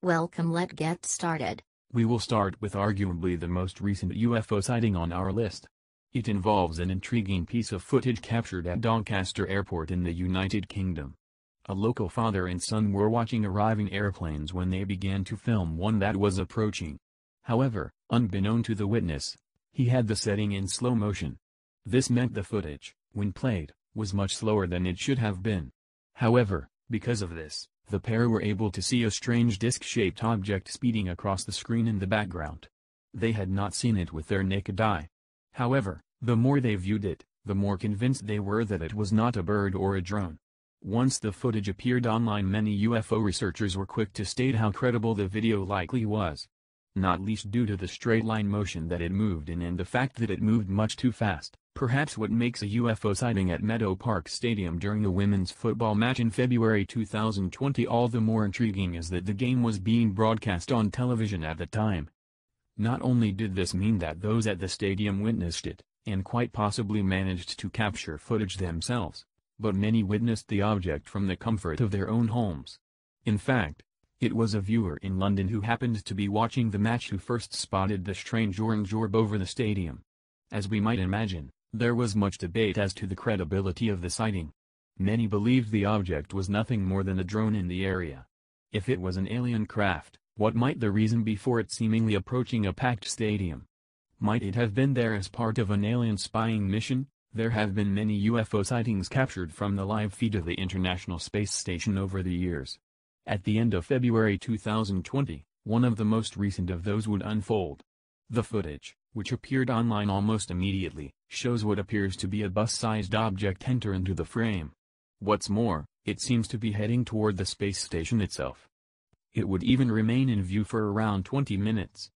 Welcome, let's get started. We will start with arguably the most recent UFO sighting on our list. It involves an intriguing piece of footage captured at Doncaster Airport in the United Kingdom. A local father and son were watching arriving airplanes when they began to film one that was approaching. However, unbeknown to the witness, he had the setting in slow motion. This meant the footage, when played, was much slower than it should have been. However, because of this, the pair were able to see a strange disc-shaped object speeding across the screen in the background. They had not seen it with their naked eye. However, the more they viewed it, the more convinced they were that it was not a bird or a drone. Once the footage appeared online, many UFO researchers were quick to state how credible the video likely was. Not least due to the straight-line motion that it moved in and the fact that it moved much too fast. Perhaps what makes a UFO sighting at Meadow Park Stadium during a women's football match in February 2020 all the more intriguing is that the game was being broadcast on television at the time. Not only did this mean that those at the stadium witnessed it, and quite possibly managed to capture footage themselves, but many witnessed the object from the comfort of their own homes. In fact, it was a viewer in London who happened to be watching the match who first spotted the strange orange orb over the stadium. As we might imagine, there was much debate as to the credibility of the sighting. Many believed the object was nothing more than a drone in the area. If it was an alien craft, what might the reason be for it seemingly approaching a packed stadium? Might it have been there as part of an alien spying mission? There have been many UFO sightings captured from the live feed of the International Space Station over the years. At the end of February 2020, one of the most recent of those would unfold. The footage, which appeared online almost immediately, shows what appears to be a bus-sized object enter into the frame. What's more, it seems to be heading toward the space station itself. It would even remain in view for around 20 minutes.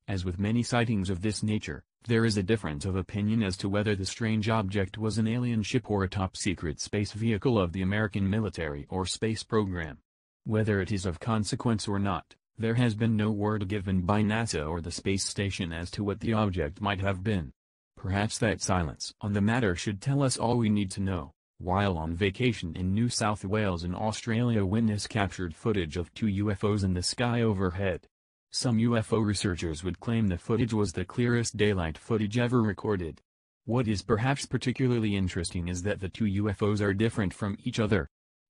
As with many sightings of this nature, there is a difference of opinion as to whether the strange object was an alien ship or a top-secret space vehicle of the American military or space program. Whether it is of consequence or not, there has been no word given by NASA or the space station as to what the object might have been. Perhaps that silence on the matter should tell us all we need to know. While on vacation in New South Wales in Australia, a witness captured footage of two UFOs in the sky overhead. Some UFO researchers would claim the footage was the clearest daylight footage ever recorded. What is perhaps particularly interesting is that the two UFOs are different from each other.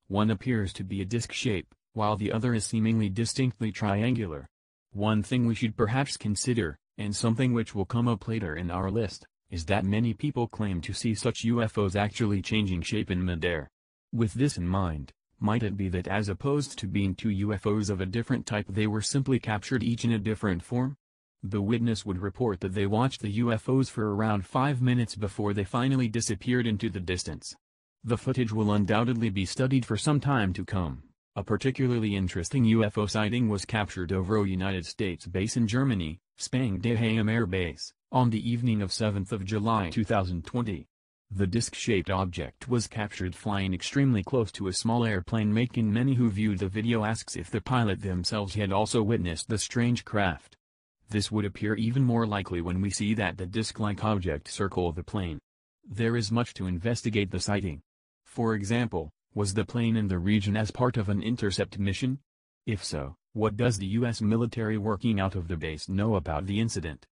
One appears to be a disc shape, while the other is seemingly distinctly triangular. One thing we should perhaps consider, and something which will come up later in our list, is that many people claim to see such UFOs actually changing shape in midair. With this in mind, might it be that as opposed to being two UFOs of a different type, they were simply captured each in a different form? The witness would report that they watched the UFOs for around 5 minutes before they finally disappeared into the distance. The footage will undoubtedly be studied for some time to come. A particularly interesting UFO sighting was captured over a United States base in Germany, Spangdahlem Air Base, on the evening of 7th of July 2020. The disc-shaped object was captured flying extremely close to a small airplane, making many who viewed the video ask if the pilot themselves had also witnessed the strange craft. This would appear even more likely when we see that the disc-like object circled the plane. There is much to investigate the sighting. For example, was the plane in the region as part of an intercept mission? If so, what does the U.S. military working out of the base know about the incident?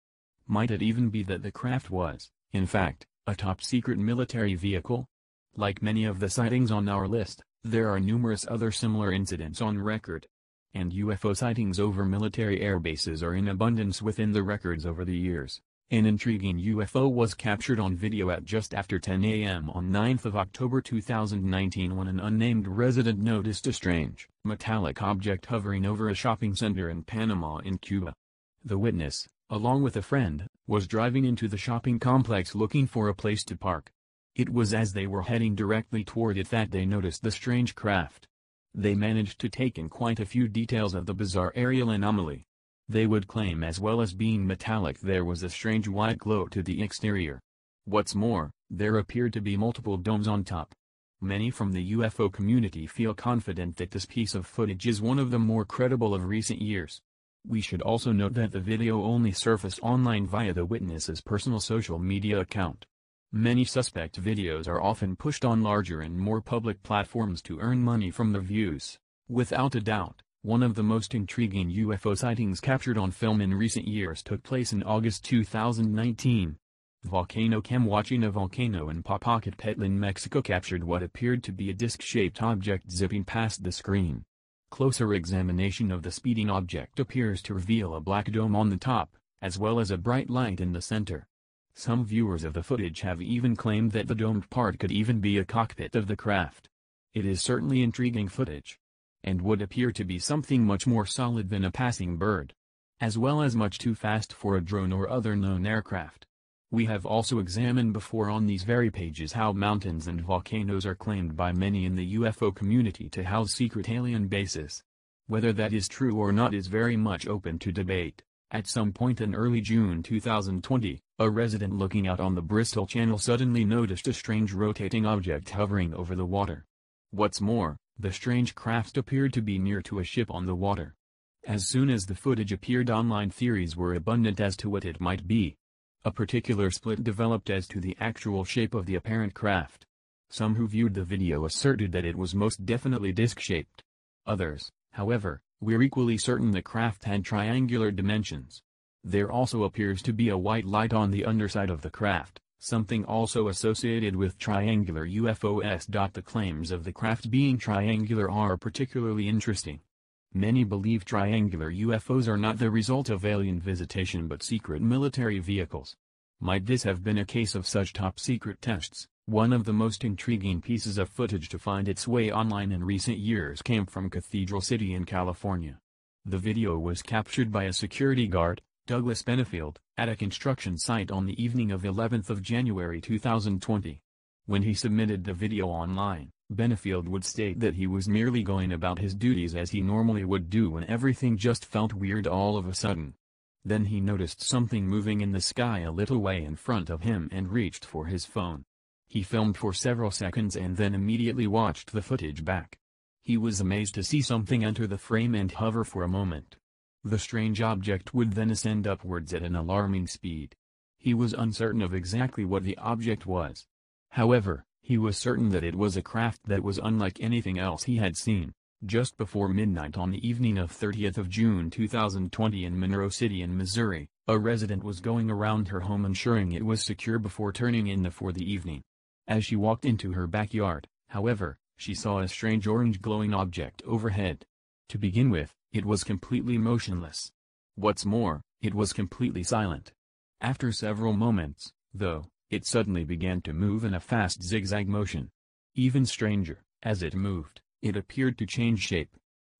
Might it even be that the craft was, in fact, a top-secret military vehicle? Like many of the sightings on our list, there are numerous other similar incidents on record. And UFO sightings over military air bases are in abundance within the records over the years. An intriguing UFO was captured on video at just after 10 a.m. on 9th of October 2019 when an unnamed resident noticed a strange, metallic object hovering over a shopping center in Panama in Cuba. The witness, along with a friend, was driving into the shopping complex looking for a place to park. It was as they were heading directly toward it that they noticed the strange craft. They managed to take in quite a few details of the bizarre aerial anomaly. They would claim as well as being metallic there was a strange white glow to the exterior. What's more, there appeared to be multiple domes on top. Many from the UFO community feel confident that this piece of footage is one of the more credible of recent years. We should also note that the video only surfaced online via the witness's personal social media account. Many suspect videos are often pushed on larger and more public platforms to earn money from the views. Without a doubt, One of the most intriguing UFO sightings captured on film in recent years took place in August 2019. Volcano cam watching a volcano in Popocatépetl in Mexico captured what appeared to be a disc-shaped object zipping past the screen. Closer examination of the speeding object appears to reveal a black dome on the top, as well as a bright light in the center. Some viewers of the footage have even claimed that the domed part could even be a cockpit of the craft. It is certainly intriguing footage, and would appear to be something much more solid than a passing bird, as well as much too fast for a drone or other known aircraft. We have also examined before on these very pages how mountains and volcanoes are claimed by many in the UFO community to house secret alien bases. Whether that is true or not is very much open to debate. At some point in early June 2020, a resident looking out on the Bristol Channel suddenly noticed a strange rotating object hovering over the water. What's more, the strange craft appeared to be near to a ship on the water. As soon as the footage appeared online, theories were abundant as to what it might be. A particular split developed as to the actual shape of the apparent craft. Some who viewed the video asserted that it was most definitely disc-shaped. Others, however, were equally certain the craft had triangular dimensions. There also appears to be a white light on the underside of the craft, something also associated with triangular UFOs. The claims of the craft being triangular are particularly interesting. Many believe triangular UFOs are not the result of alien visitation but secret military vehicles. Might this have been a case of such top-secret tests? One of the most intriguing pieces of footage to find its way online in recent years came from Cathedral City in California. The video was captured by a security guard, Douglas Benefield, at a construction site on the evening of 11th of January 2020. When he submitted the video online, Benefield would state that he was merely going about his duties as he normally would do when everything just felt weird all of a sudden. Then he noticed something moving in the sky a little way in front of him and reached for his phone. He filmed for several seconds and then immediately watched the footage back. He was amazed to see something enter the frame and hover for a moment. The strange object would then ascend upwards at an alarming speed. He was uncertain of exactly what the object was. However, he was certain that it was a craft that was unlike anything else he had seen. Just before midnight on the evening of 30th of June 2020 in Monroe City in Missouri, a resident was going around her home ensuring it was secure before turning in for the evening. As she walked into her backyard, however, she saw a strange orange glowing object overhead. To begin with, it was completely motionless. What's more, it was completely silent. After several moments, though, it suddenly began to move in a fast zigzag motion. Even stranger, as it moved, it appeared to change shape.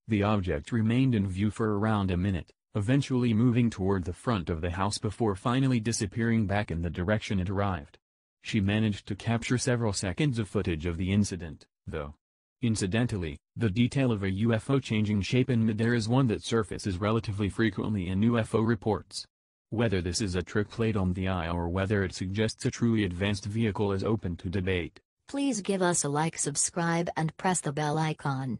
The object remained in view for around a minute, eventually moving toward the front of the house before finally disappearing back in the direction it arrived. She managed to capture several seconds of footage of the incident, though. Incidentally, the detail of a UFO changing shape in midair is one that surfaces relatively frequently in UFO reports. Whether this is a trick played on the eye or whether it suggests a truly advanced vehicle is open to debate. Please give us a like, subscribe and press the bell icon.